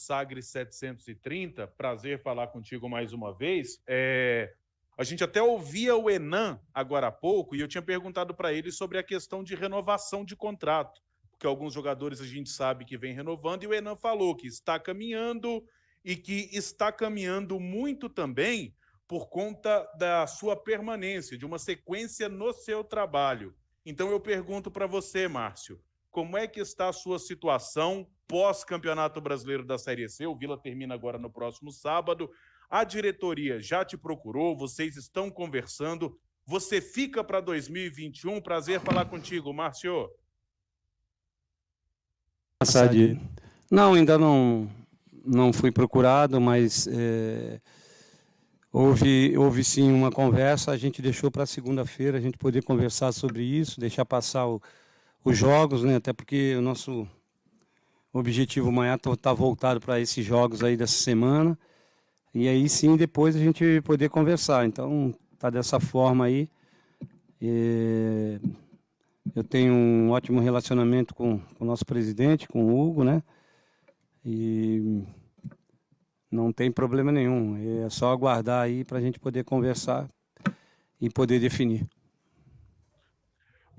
Sagres 730, prazer falar contigo mais uma vez. A gente até ouvia o Henan agora há pouco e eu tinha perguntado para ele sobre a questão de renovação de contrato, porque alguns jogadores a gente sabe que vem renovando e o Henan falou que está caminhando e que está caminhando muito também por conta da sua permanência, de uma sequência no seu trabalho. Então eu pergunto para você, Márcio, como é que está a sua situação pós-Campeonato Brasileiro da Série C? O Vila termina agora no próximo sábado. A diretoria já te procurou, vocês estão conversando. Você fica para 2021? Prazer falar contigo, Márcio. Não, ainda não fui procurado, mas houve sim uma conversa. A gente deixou para segunda-feira a gente poder conversar sobre isso, deixar passar os jogos, né? Até porque o nosso objetivo maior está voltado para esses jogos aí dessa semana. E aí sim, depois a gente poder conversar. Então, tá dessa forma aí. Eu tenho um ótimo relacionamento com o nosso presidente, com o Hugo, né? E não tem problema nenhum. É só aguardar aí para a gente poder conversar e poder definir.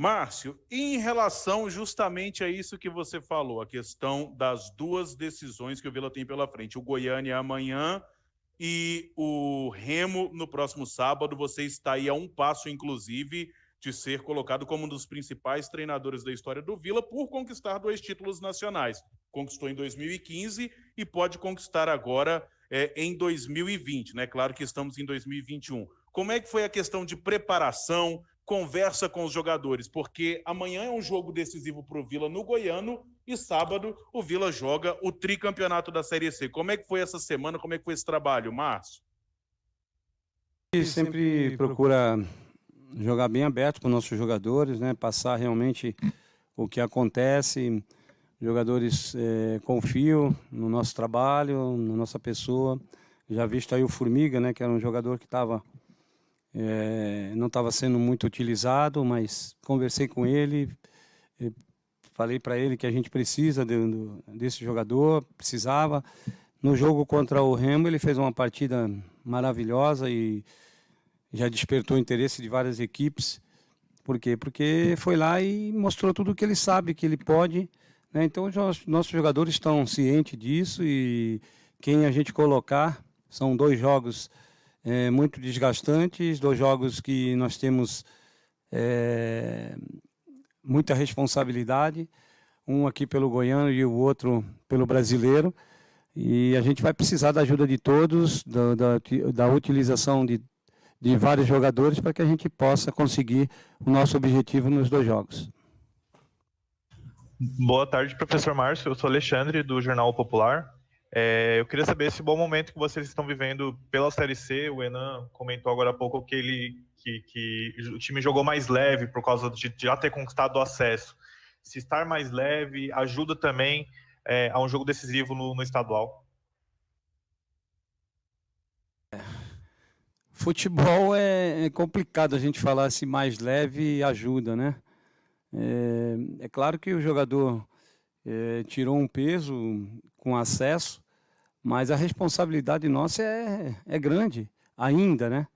Márcio, em relação justamente a isso que você falou, a questão das duas decisões que o Vila tem pela frente, o Goiânia amanhã e o Remo no próximo sábado, você está aí a um passo, inclusive, de ser colocado como um dos principais treinadores da história do Vila por conquistar 2 títulos nacionais. Conquistou em 2015 e pode conquistar agora em 2020, né? Claro que estamos em 2021. Como é que foi a questão de preparação, conversa com os jogadores? Porque amanhã é um jogo decisivo para o Vila no Goiano e sábado o Vila joga o tricampeonato da Série C. Como é que foi essa semana? Como é que foi esse trabalho, Márcio? E sempre procura jogar bem aberto com nossos jogadores, né? Passar realmente o que acontece. Jogadores confiam no nosso trabalho, na nossa pessoa. Já visto aí o Formiga, né? Que era um jogador que não estava sendo muito utilizado, mas conversei com ele, falei para ele que a gente precisa desse jogador, precisava. No jogo contra o Remo, ele fez uma partida maravilhosa e já despertou o interesse de várias equipes. Por quê? Porque foi lá e mostrou tudo o que ele sabe, que ele pode, né? Então, os nossos jogadores estão cientes disso e quem a gente colocar, são 2 jogos muito desgastantes, 2 jogos que nós temos muita responsabilidade, um aqui pelo Goiano e o outro pelo Brasileiro, e a gente vai precisar da ajuda de todos, da utilização de vários jogadores para que a gente possa conseguir o nosso objetivo nos 2 jogos. Boa tarde, professor Márcio. Eu sou Alexandre, do Jornal Popular. Eu queria saber esse bom momento que vocês estão vivendo pela Série C. O Henan comentou agora há pouco que o time jogou mais leve por causa de já ter conquistado o acesso. Se estar mais leve ajuda também a um jogo decisivo no estadual. Futebol é complicado a gente falar se mais leve ajuda, né? É claro que o jogador tirou um peso com acesso, mas a responsabilidade nossa é grande ainda, né?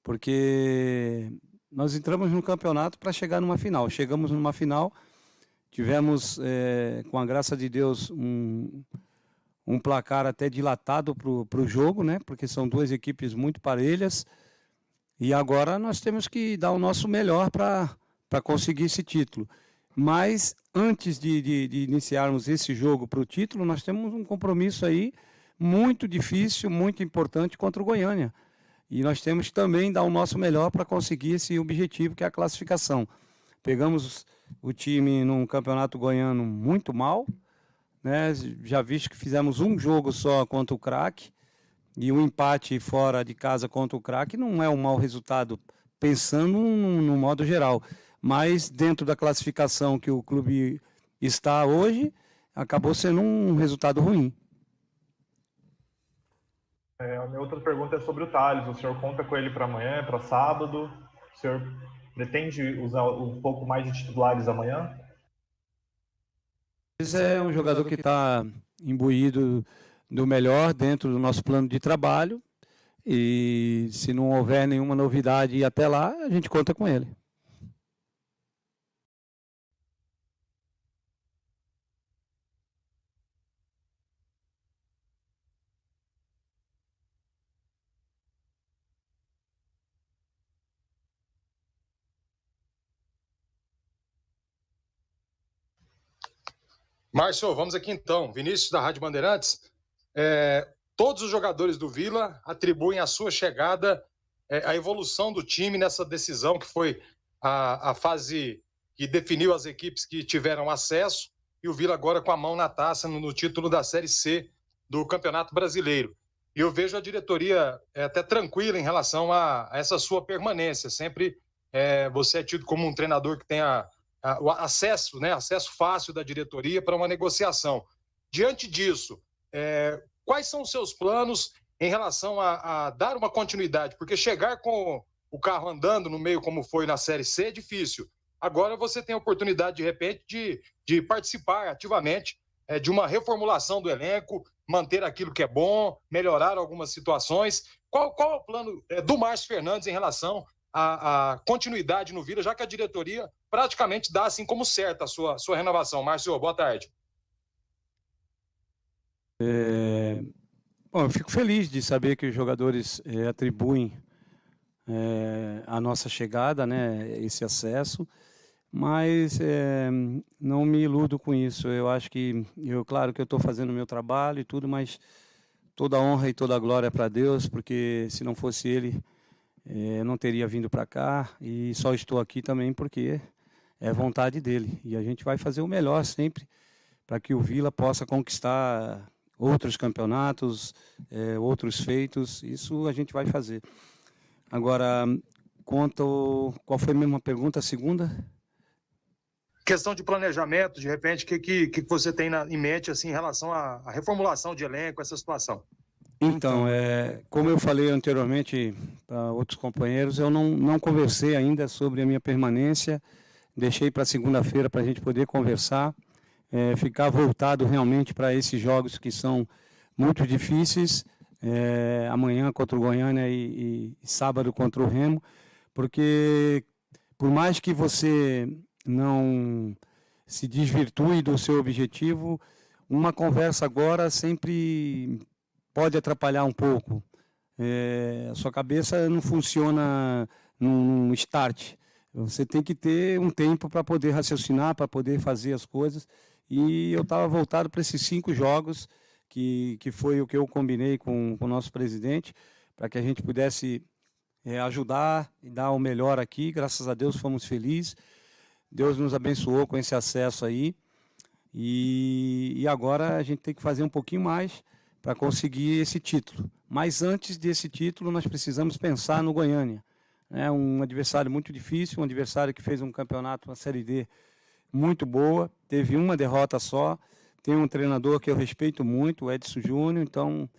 Porque nós entramos no campeonato para chegar numa final. Chegamos numa final, tivemos, com a graça de Deus, um placar até dilatado para o jogo, né? Porque são 2 equipes muito parelhas. E agora nós temos que dar o nosso melhor para conseguir esse título. Mas antes de iniciarmos esse jogo para o título, nós temos um compromisso aí muito difícil, muito importante contra o Goiânia. E nós temos que também dar o nosso melhor para conseguir esse objetivo, que é a classificação. Pegamos o time num campeonato goiano muito mal, né? Já visto que fizemos um jogo só contra o Craque, e um empate fora de casa contra o Craque não é um mau resultado, pensando no modo geral. Mas dentro da classificação que o clube está hoje, acabou sendo um resultado ruim. A minha outra pergunta é sobre o Thales. O senhor conta com ele para amanhã, para sábado? O senhor pretende usar um pouco mais de titulares amanhã? Esse é um jogador que está imbuído do melhor dentro do nosso plano de trabalho. E se não houver nenhuma novidade até lá, a gente conta com ele. Márcio, vamos aqui então. Vinícius, da Rádio Bandeirantes. Todos os jogadores do Vila atribuem a sua chegada à evolução do time nessa decisão que foi a fase que definiu as equipes que tiveram acesso e o Vila agora com a mão na taça no título da Série C do Campeonato Brasileiro. E eu vejo a diretoria até tranquila em relação a essa sua permanência. Sempre você é tido como um treinador que tem o acesso, né, acesso fácil da diretoria para uma negociação. Diante disso, quais são os seus planos em relação a dar uma continuidade? Porque chegar com o carro andando no meio, como foi na Série C, é difícil. Agora você tem a oportunidade, de repente, de participar ativamente de uma reformulação do elenco, manter aquilo que é bom, melhorar algumas situações. Qual é o plano do Márcio Fernandes em relação à continuidade no Vila, já que a diretoria praticamente dá assim como certa a sua renovação? Márcio, boa tarde. Bom, eu fico feliz de saber que os jogadores atribuem a nossa chegada, né, esse acesso, mas não me iludo com isso. Eu acho que, claro que eu estou fazendo o meu trabalho e tudo, mas toda a honra e toda a glória para Deus, porque se não fosse Ele, eu não teria vindo para cá, e só estou aqui também porque é vontade dEle. E a gente vai fazer o melhor sempre para que o Vila possa conquistar outros campeonatos, outros feitos. Isso a gente vai fazer. Agora, qual foi a mesma pergunta, a segunda? Questão de planejamento, de repente, o que você tem em mente assim, em relação à reformulação de elenco, essa situação? Então, como eu falei anteriormente para outros companheiros, eu não conversei ainda sobre a minha permanência, deixei para segunda-feira para a gente poder conversar, ficar voltado realmente para esses jogos que são muito difíceis, amanhã contra o Goiânia e sábado contra o Remo, porque por mais que você não se desvirtue do seu objetivo, uma conversa agora sempre pode atrapalhar um pouco. A sua cabeça não funciona num start. Você tem que ter um tempo para poder raciocinar, para poder fazer as coisas. E eu estava voltado para esses 5 jogos, que foi o que eu combinei com o nosso presidente, para que a gente pudesse ajudar e dar o melhor aqui. Graças a Deus fomos felizes. Deus nos abençoou com esse acesso aí. E agora a gente tem que fazer um pouquinho mais para conseguir esse título. Mas antes desse título, nós precisamos pensar no Goiânia. É um adversário muito difícil, um adversário que fez um campeonato, uma Série D muito boa, teve uma derrota só, tem um treinador que eu respeito muito, o Edson Júnior, então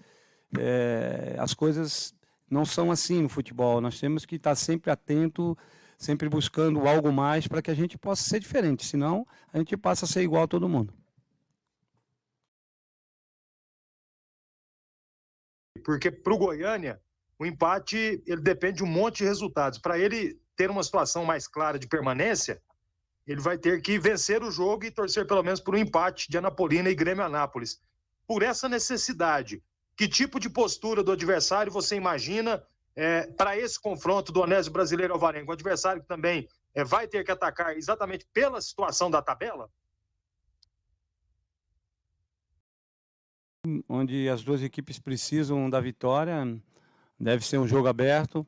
as coisas não são assim no futebol. Nós temos que estar sempre atento, sempre buscando algo mais para que a gente possa ser diferente, senão a gente passa a ser igual a todo mundo. Porque para o Goiânia, o empate ele depende de um monte de resultados. Para ele ter uma situação mais clara de permanência, ele vai ter que vencer o jogo e torcer pelo menos por um empate de Anapolina e Grêmio Anápolis. Por essa necessidade, que tipo de postura do adversário você imagina para esse confronto do Onésio Brasileiro Alvarenga? Um adversário que também vai ter que atacar exatamente pela situação da tabela? Onde as duas equipes precisam da vitória, deve ser um jogo aberto.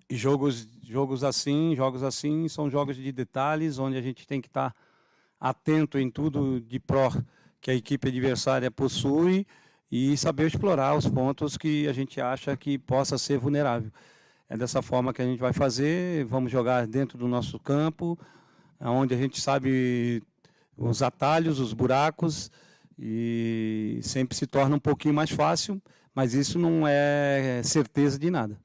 E jogos assim são jogos de detalhes, onde a gente tem que estar atento em tudo de pró que a equipe adversária possui e saber explorar os pontos que a gente acha que possa ser vulnerável. É dessa forma que a gente vai fazer. Vamos jogar dentro do nosso campo, onde a gente sabe os atalhos, os buracos, e sempre se torna um pouquinho mais fácil, mas isso não é certeza de nada.